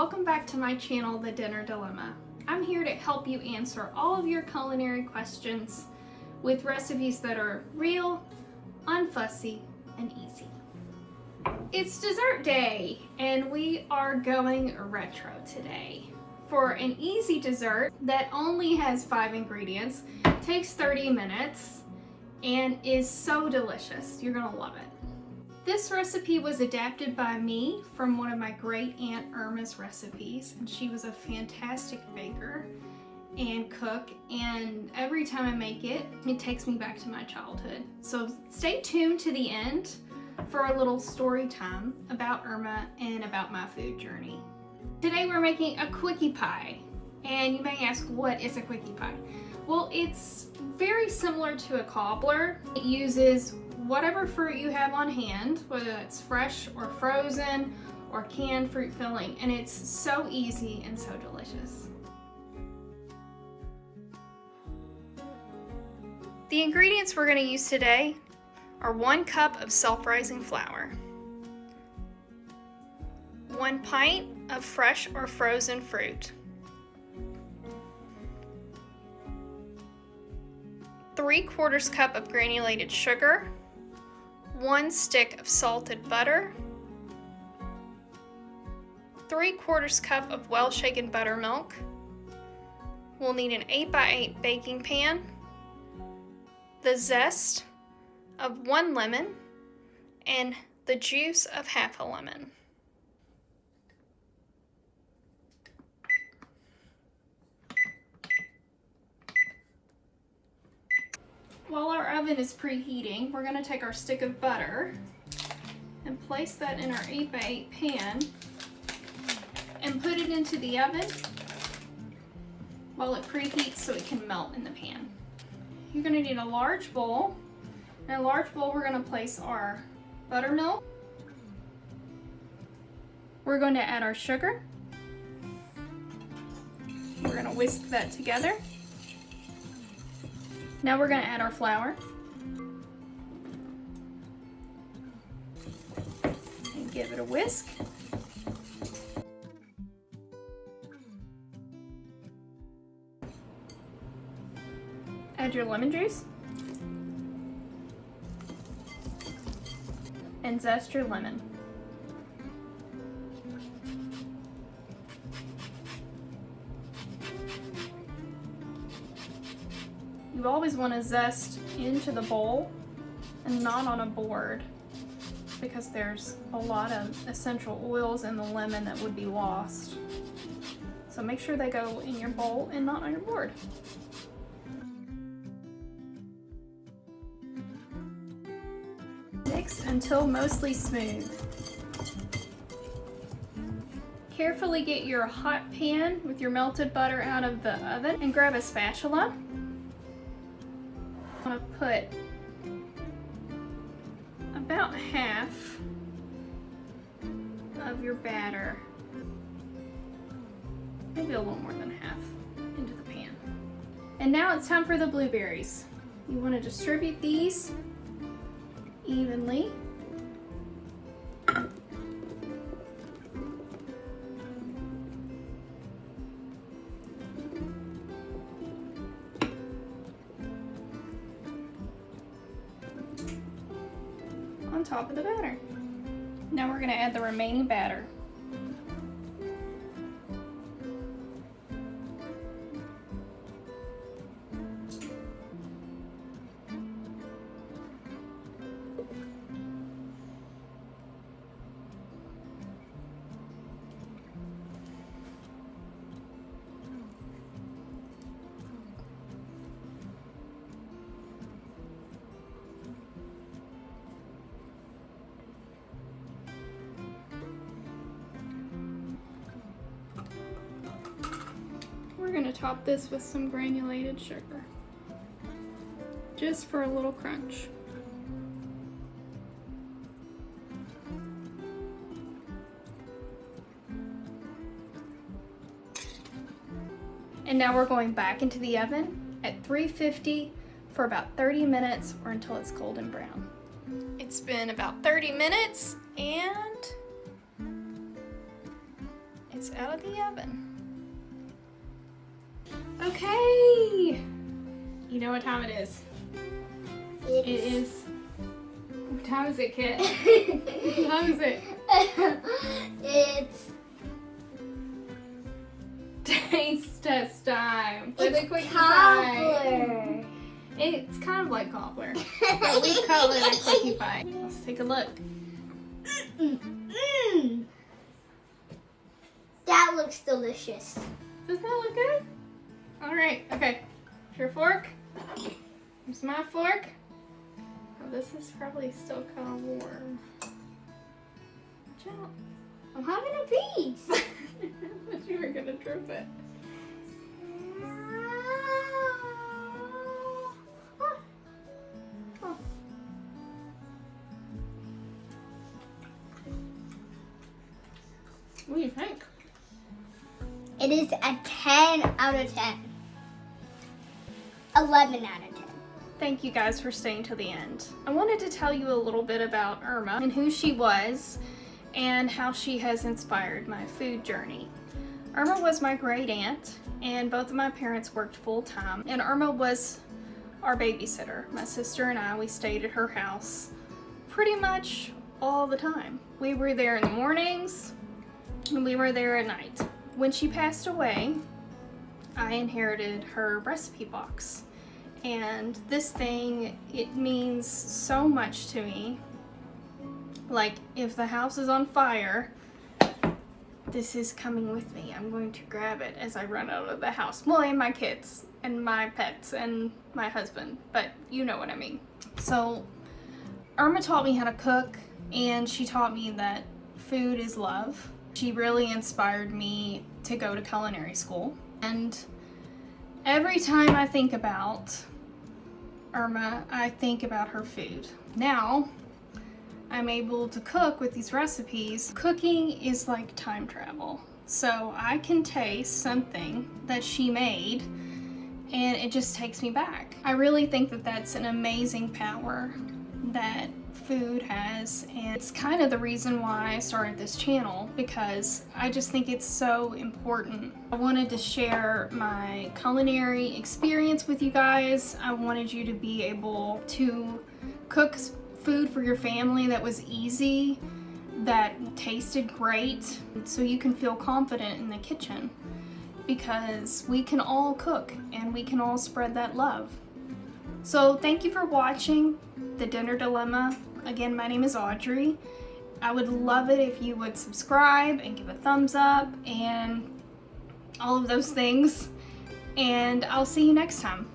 welcome back to my channel, The Dinner Dilemma. I'm here to help you answer all of your culinary questions with recipes that are real, unfussy, and easy. It's dessert day, and we are going retro today. For an easy dessert that only has 5 ingredients, takes 30 minutes, and is so delicious. You're gonna love it. This recipe was adapted by me from one of my great Aunt Irma's recipes, and she was a fantastic baker and cook, and every time I make it, it takes me back to my childhood. So stay tuned to the end for a little story time about Irma and about my food journey. Today we're making a quickie pie, and you may ask, what is a quickie pie? Well, it's very similar to a cobbler. It uses whatever fruit you have on hand, whether it's fresh or frozen or canned fruit filling, and it's so easy and so delicious. The ingredients we're going to use today are 1 cup of self-rising flour, 1 pint of fresh or frozen fruit, 3/4 cup of granulated sugar, 1 stick of salted butter, 3/4 cup of well-shaken buttermilk. We'll need an 8x8 baking pan, the zest of 1 lemon, and the juice of half a lemon. While our oven is preheating, we're going to take our stick of butter and place that in our 8x8 pan and put it into the oven while it preheats so it can melt in the pan. You're going to need a large bowl. In a large bowl, we're going to place our buttermilk. We're going to add our sugar. We're going to whisk that together. Now we're going to add our flour and give it a whisk. Add your lemon juice and zest your lemon. You always want to zest into the bowl and not on a board, because there's a lot of essential oils in the lemon that would be lost. So make sure they go in your bowl and not on your board. Mix until mostly smooth. Carefully get your hot pan with your melted butter out of the oven and grab a spatula. I'm going to put about half of your batter, maybe a little more than half, into the pan. And now it's time for the blueberries. You want to distribute these evenly. On top of the batter. Now we're going to add the remaining batter. We're going to top this with some granulated sugar, just for a little crunch. And now we're going back into the oven at 350 for about 30 minutes or until it's golden brown. It's been about 30 minutes and It's out of the oven. Okay. You know what time it is? It is. What time is it, Kit? What time is it? It's taste test time for the Quickie Cobbler. pie. It's kind of like Cobbler, but we call it a Quickie pie. Let's take a look. That looks delicious. Does that look good? All right. Okay. Here's your fork. Here's my fork. Oh, this is probably still kind of warm. Watch out. I'm having a piece. I thought you were gonna drip it. Oh. What do you think? It is a 10 out of 10. 11 out of 10. Thank you guys for staying till the end. I wanted to tell you a little bit about Irma and who she was and how she has inspired my food journey. Irma was my great aunt, and both of my parents worked full time, and Irma was our babysitter. My sister and I, we stayed at her house pretty much all the time. We were there in the mornings and we were there at night. When she passed away, I inherited her recipe box. And this thing, it means so much to me. Like, if the house is on fire, this is coming with me. I'm going to grab it as I run out of the house. Well, and my kids, and my pets, and my husband, but you know what I mean. So, Irma taught me how to cook, and she taught me that food is love. She really inspired me to go to culinary school. And every time I think about Irma, I think about her food. Now, I'm able to cook with these recipes. Cooking is like time travel. So I can taste something that she made and it just takes me back. I really think that that's an amazing power that food has, and it's kind of the reason why I started this channel, because I just think it's so important. I wanted to share my culinary experience with you guys. I wanted you to be able to cook food for your family that was easy, that tasted great, so you can feel confident in the kitchen, because we can all cook and we can all spread that love. So thank you for watching The Dinner Dilemma. Again, my name is Audrey. I would love it if you would subscribe and give a thumbs up and all of those things. And I'll see you next time.